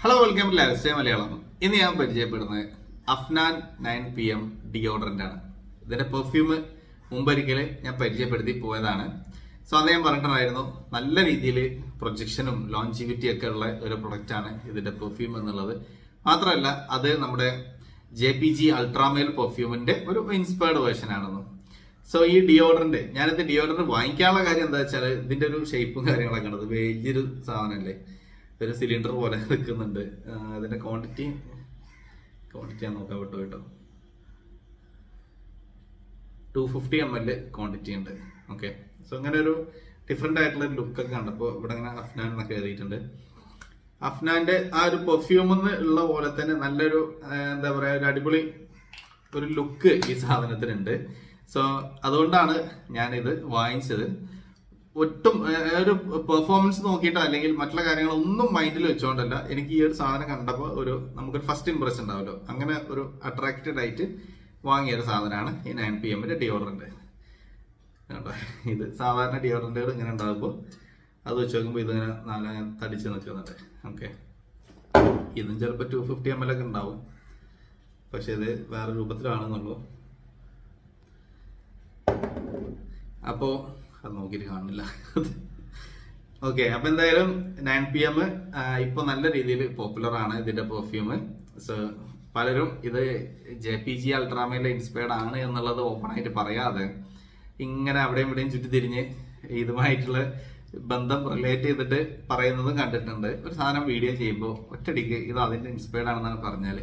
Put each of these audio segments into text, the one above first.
Hello welcome to lifestyle Malayalam. ഇന്ന് ഞാൻ പരിചയപ്പെടുന്നത് അഫ്നാൻ 9 PM ഡിയോഡറന്റ് ആണ്. ഇതിന്റെ പെർഫ്യൂം മുമ്പൊരിക്കൽ ഞാൻ പരിചയപ്പെടുത്തി പോയതാണ്. സോ അത് ഞാൻ പറഞ്ഞിട്ടുണ്ടായിരുന്നു, നല്ല രീതിയിൽ പ്രൊജക്ഷനും ലോഞ്ചിവിറ്റി ഒക്കെ ഉള്ള ഒരു പ്രൊഡക്റ്റ് ആണ് ഇതിന്റെ പെർഫ്യൂം എന്നുള്ളത്. മാത്രമല്ല അത് നമ്മുടെ JPG അൾട്രാമെയിൽ പെർഫ്യൂമിന്റെ ഒരു ഇൻസ്പയർഡ് വേർഷൻ ആണെന്നും. സോ ഈ ഡിയോഡറന്റ്, ഞാനിത് ഡിയോഡറന്റ് വാങ്ങിക്കാനുള്ള കാര്യം എന്താ വെച്ചാൽ ഇതിന്റെ ഒരു ഷേപ്പും കാര്യങ്ങളൊക്കെ ഉണ്ട്. വലിയൊരു സാധനമല്ലേ, ഒരു സിലിണ്ടർ പോലെ നിൽക്കുന്നുണ്ട്. അതിന്റെ ക്വാണ്ടിറ്റി ഞാൻ നോക്കാൻ വിട്ടു കേട്ടോ. 250 ml ക്വാണ്ടിറ്റി ഉണ്ട്. ഓക്കെ, സോ അങ്ങനെ ഒരു ഡിഫറെന്റ് ആയിട്ടുള്ള ലുക്ക് ഒക്കെ കണ്ടപ്പോൾ ഇവിടെ ഇങ്ങനെ അഫ്നാൻ എന്നൊക്കെ എഴുതിയിട്ടുണ്ട്. അഫ്നാന്റെ ആ ഒരു പെർഫ്യൂം ഉള്ള പോലെ തന്നെ നല്ലൊരു എന്താ പറയാ, ഒരു അടിപൊളി ഒരു ലുക്ക് ഈ സാധനത്തിനുണ്ട്. സോ അതുകൊണ്ടാണ് ഞാനിത് വാങ്ങിച്ചത്. ഒട്ടും ഒരു പെർഫോമൻസ് നോക്കിയിട്ടോ അല്ലെങ്കിൽ മറ്റുള്ള കാര്യങ്ങളൊന്നും മൈൻഡിൽ വെച്ചോണ്ടല്ല, എനിക്ക് ഈ ഒരു സാധനം കണ്ടപ്പോൾ നമുക്കൊരു ഫസ്റ്റ് ഇംപ്രഷൻ ഉണ്ടാവല്ലോ, അങ്ങനെ ഒരു അട്രാക്റ്റഡ് ആയിട്ട് വാങ്ങിയ ഒരു സാധനമാണ് ഈ 9 PM ഡിയോഡറന്റ്. കേട്ടോ, ഇത് സാധാരണ ഡിയോഡറന്റുകൾ ഇങ്ങനെ ഉണ്ടാകുമ്പോൾ അത് വെച്ച് നോക്കുമ്പോൾ ഇതിങ്ങനെ നല്ല തടിച്ച് നിൽക്കുന്നുണ്ട്. ഓക്കെ, ഇതും ചിലപ്പോൾ 250 ml ഒക്കെ ഉണ്ടാവും, പക്ഷെ ഇത് വേറെ രൂപത്തിലാണെന്നുള്ളൂ. അപ്പോൾ അത് നോക്കിയിട്ട് കാണുന്നില്ല. ഓക്കെ, അപ്പൊ എന്തായാലും 9 PM ഇപ്പൊ നല്ല രീതിയിൽ പോപ്പുലർ ആണ് ഇതിന്റെ പെർഫ്യൂം. സോ പലരും ഇത് JPG അൾട്രാമയിലെ ഇൻസ്പയർഡ് ആണ് എന്നുള്ളത് ഓപ്പൺ ആയിട്ട് പറയാതെ ഇങ്ങനെ അവിടെയും ഇവിടെയും ചുറ്റിത്തിരിഞ്ഞ് ഇതുമായിട്ടുള്ള ബന്ധം റിലേറ്റ് ചെയ്തിട്ട് പറയുന്നതും കണ്ടിട്ടുണ്ട്. ഒരു സാധനം വീഡിയോ ചെയ്യുമ്പോൾ ഒറ്റടിക്ക് ഇത് അതിന്റെ ഇൻസ്പയർഡ് ആണെന്നാണ് പറഞ്ഞാൽ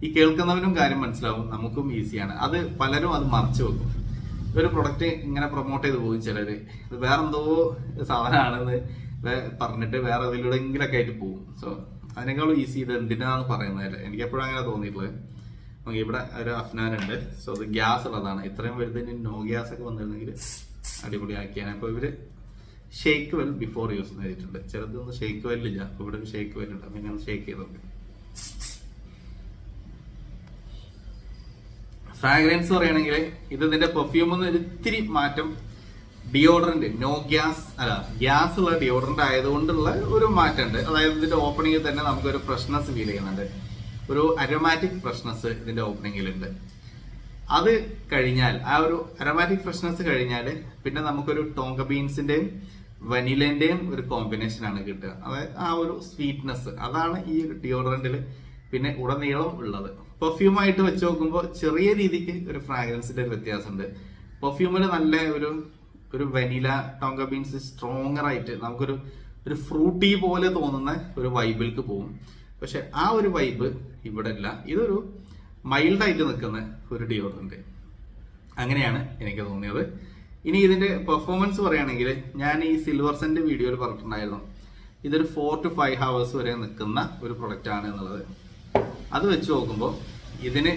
ഈ കേൾക്കുന്നവനും കാര്യം മനസ്സിലാവും, നമുക്കും ഈസിയാണ്. അത് പലരും അത് മറച്ചു വെക്കും. ഒരു പ്രൊഡക്റ്റ് ഇങ്ങനെ പ്രൊമോട്ട് ചെയ്ത് പോകും ചിലര്, ഇത് വേറെ എന്തോ സാധനമാണെന്ന് പറഞ്ഞിട്ട് വേറെ ഇതിലൂടെങ്കിലൊക്കെ ആയിട്ട് പോകും. സോ അതിനേക്കാളും ഈസി ഇത് എന്തിനാന്ന് പറയുന്നതല്ലേ, എനിക്ക് എപ്പോഴും അങ്ങനെ തോന്നിയിട്ടുള്ളത്. നമുക്ക് ഇവിടെ ഒരു അഫ്നാൻ ഉണ്ട്. സോ അത് ഗ്യാസ് ഉള്ളതാണ്. ഇത്രയും വലുതിന് നോ ഗ്യാസ് ഒക്കെ വന്നിരുന്നെങ്കിൽ അടിപൊളിയാക്കിയാണ്. അപ്പോൾ ഇവര് ഷേക്ക് വെൽ ബിഫോർ യൂസ് എന്ന് ചെയ്തിട്ടുണ്ട്. ചിലതൊന്നും ഷേക്ക് വെല്ലില്ല, അപ്പോൾ ഇവിടെ ഒരു ഷേക്ക് വെല്ലുണ്ട്. പിന്നെ ഒന്ന് ഷേക്ക് ചെയ്ത് നോക്കാം. ഫ്രാഗ്രൻസ് പറയുകയാണെങ്കിൽ ഇത് ഇതിന്റെ പെർഫ്യൂം ഇത്തിരി മാറ്റം, ഡിയോഡറന്റ് നോ ഗ്യാസ് ഗ്യാസ് ഉള്ള ഡിയോഡറന്റ് ആയതുകൊണ്ടുള്ള ഒരു മാറ്റമുണ്ട്. അതായത് ഇതിന്റെ ഓപ്പണിങ്ങിൽ തന്നെ നമുക്കൊരു ഫ്രഷ്നെസ് ഫീൽ ചെയ്യുന്നുണ്ട്, ഒരു അരോമാറ്റിക് ഫ്രഷ്നെസ് ഇതിന്റെ ഓപ്പണിങ്ങിലുണ്ട്. അത് കഴിഞ്ഞാൽ ആ ഒരു അരോമാറ്റിക് ഫ്രഷ്നെസ് കഴിഞ്ഞാൽ പിന്നെ നമുക്കൊരു ടോങ്ക ബീൻസിന്റെയും വനിലേന്റെയും ഒരു കോമ്പിനേഷൻ ആണ് കിട്ടുക. അതായത് ആ ഒരു സ്വീറ്റ്നെസ്, അതാണ് ഈ ഡിയോഡറന്റിൽ പിന്നെ ഉടനീളം ഉള്ളത്. പെർഫ്യൂമായിട്ട് വെച്ച് നോക്കുമ്പോൾ ചെറിയ രീതിക്ക് ഒരു ഫ്രാഗ്രൻസിന്റെ ഒരു വ്യത്യാസമുണ്ട്. പെർഫ്യൂമിൽ നല്ല ഒരു വനില ടോങ്ക ബീൻസ് സ്ട്രോങ്ങർ ആയിട്ട് നമുക്കൊരു ഫ്രൂട്ടി പോലെ തോന്നുന്ന ഒരു വൈബിലേക്ക് പോകും. പക്ഷെ ആ ഒരു വൈബ് ഇവിടെ ഇല്ല. ഇതൊരു മൈൽഡായിട്ട് നിൽക്കുന്ന ഒരു ഡിയോഡറന്റ്, അങ്ങനെയാണ് എനിക്ക് തോന്നിയത്. ഇനി ഇതിന്റെ പെർഫോമൻസ് പറയുകയാണെങ്കിൽ ഞാൻ ഈ സിൽവർ സെന്റ് വീഡിയോയിൽ പറഞ്ഞിട്ടുണ്ടായിരുന്നു, ഇതൊരു 4 to 5 hours വരെ നിൽക്കുന്ന ഒരു പ്രൊഡക്റ്റ് ആണ് എന്നുള്ളത്. അത് വെച്ച് നോക്കുമ്പോൾ ഇതിന്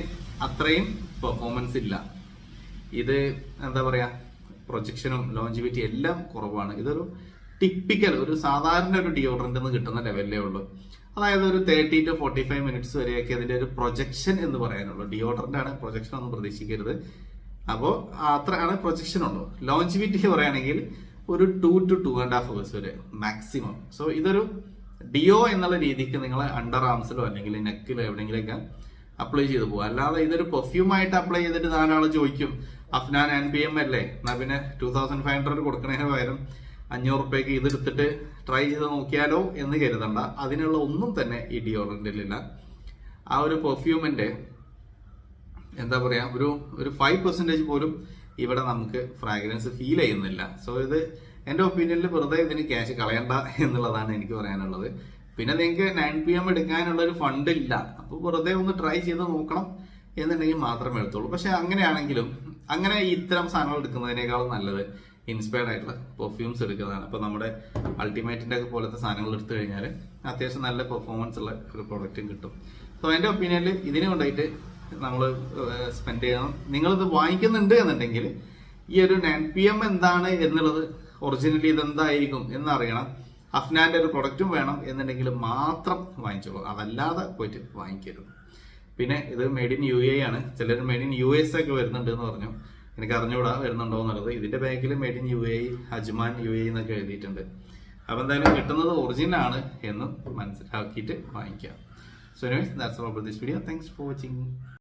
അത്രയും പെർഫോമൻസ് ഇല്ല. ഇത് എന്താ പറയാ, പ്രൊജക്ഷനും ലോഞ്ചിവിറ്റി എല്ലാം കുറവാണ്. ഇതൊരു ടിപ്പിക്കൽ ഒരു സാധാരണ ഒരു ഡിയോഡറന്റ് നിന്ന് കിട്ടുന്ന ലെവലിലേ ഉള്ളൂ. അതായത് ഒരു 30 to 45 minutes വരെയൊക്കെ അതിന്റെ ഒരു പ്രൊജക്ഷൻ എന്ന് പറയാനുള്ളൂ. ഡിയോഡറന്റ് ആണ്, പ്രൊജക്ഷൻ ഒന്നും പ്രതീക്ഷിക്കരുത്. അപ്പോൾ അത്രയാണ് പ്രൊജക്ഷൻ ഉള്ളൂ. ലോഞ്ചിവിറ്റി പറയുകയാണെങ്കിൽ ഒരു 2 to 2.5 hours വരെ മാക്സിമം. സോ ഇതൊരു ഡിയോ എന്നുള്ള രീതിക്ക് നിങ്ങൾ അണ്ടർ ആംസിലോ അല്ലെങ്കിൽ നെക്കിലോ എവിടെയെങ്കിലൊക്കെ അപ്ലൈ ചെയ്ത് പോകും. അല്ലാതെ ഇതൊരു പെർഫ്യൂം ആയിട്ട് അപ്ലൈ ചെയ്തിട്ട് നാലാൾ ചോദിക്കും അഫ്നാൻ 9 PM അല്ലേ, എന്നാ പിന്നെ 2500 കൊടുക്കണതിന് പകരം 500 രൂപയ്ക്ക് ഇതെടുത്തിട്ട് ട്രൈ ചെയ്ത് നോക്കിയാലോ എന്ന് കരുതണ്ട. അതിനുള്ള ഒന്നും തന്നെ ഈ ഡിയോഡറന്റിലില്ല. ആ ഒരു പെർഫ്യൂമിന്റെ എന്താ പറയാ, ഒരു 5% പോലും ഇവിടെ നമുക്ക് ഫ്രാഗ്രൻസ് ഫീൽ ചെയ്യുന്നില്ല. സോ ഇത് എന്റെ ഒപ്പീനിയനിൽ വെറുതെ ഇതിന് ക്യാഷ് കളയണ്ട എന്നുള്ളതാണ് എനിക്ക് പറയാനുള്ളത്. പിന്നെ നിങ്ങൾക്ക് 9 PM എടുക്കാനുള്ള ഒരു ഫണ്ട് ഇല്ല, അപ്പൊ വെറുതെ ഒന്ന് ട്രൈ ചെയ്ത് നോക്കണം എന്നുണ്ടെങ്കിൽ മാത്രമേ എടുത്തുള്ളൂ. പക്ഷെ അങ്ങനെയാണെങ്കിലും അങ്ങനെ ഇത്തരം സാധനങ്ങൾ എടുക്കുന്നതിനേക്കാളും നല്ലത് ഇൻസ്പയർഡ് ആയിട്ടുള്ള പെർഫ്യൂംസ് എടുക്കുന്നതാണ്. അപ്പൊ നമ്മുടെ അൾട്ടിമേറ്റിന്റെ ഒക്കെ പോലത്തെ സാധനങ്ങൾ എടുത്തു കഴിഞ്ഞാൽ അത്യാവശ്യം നല്ല പെർഫോമൻസ് ഉള്ള ഒരു പ്രൊഡക്റ്റും കിട്ടും. സോ എന്റെ ഒപ്പീനിയനിൽ ഇതിനെ കൊണ്ടായിട്ട് നമ്മൾ സ്പെൻഡ് ചെയ്യണം. നിങ്ങളിത് വാങ്ങിക്കുന്നുണ്ട് എന്നുണ്ടെങ്കിൽ ഈ ഒരു 9 PM എന്താണ് എന്നുള്ളത്, ഒറിജിനലി ഇതെന്തായിരിക്കും എന്നറിയണം. അഫ്നാന്റെ ഒരു പ്രൊഡക്റ്റും വേണം എന്നുണ്ടെങ്കിൽ മാത്രം വാങ്ങിച്ചോളൂ, അതല്ലാതെ പോയിട്ട് വാങ്ങിക്കരുത്. പിന്നെ ഇത് മെയ്ഡ് ഇൻ UAE ആണ്. ചിലർ മെയ്ഡ് ഇൻ US ഒക്കെ വരുന്നുണ്ട് എന്ന് പറഞ്ഞു. എനിക്ക് അറിഞ്ഞുകൂടാ വരുന്നുണ്ടോ എന്നുള്ളത്. ഇതിന്റെ ബാക്കിൽ made in UAE, Ajman UAE എന്നൊക്കെ എഴുതിയിട്ടുണ്ട്. അപ്പോൾ എന്തായാലും കിട്ടുന്നത് ഒറിജിനൽ ആണ് എന്ന് മനസ്സിലാക്കിയിട്ട് വാങ്ങിക്കുക. So anyways that's all for this video. Thanks for watching.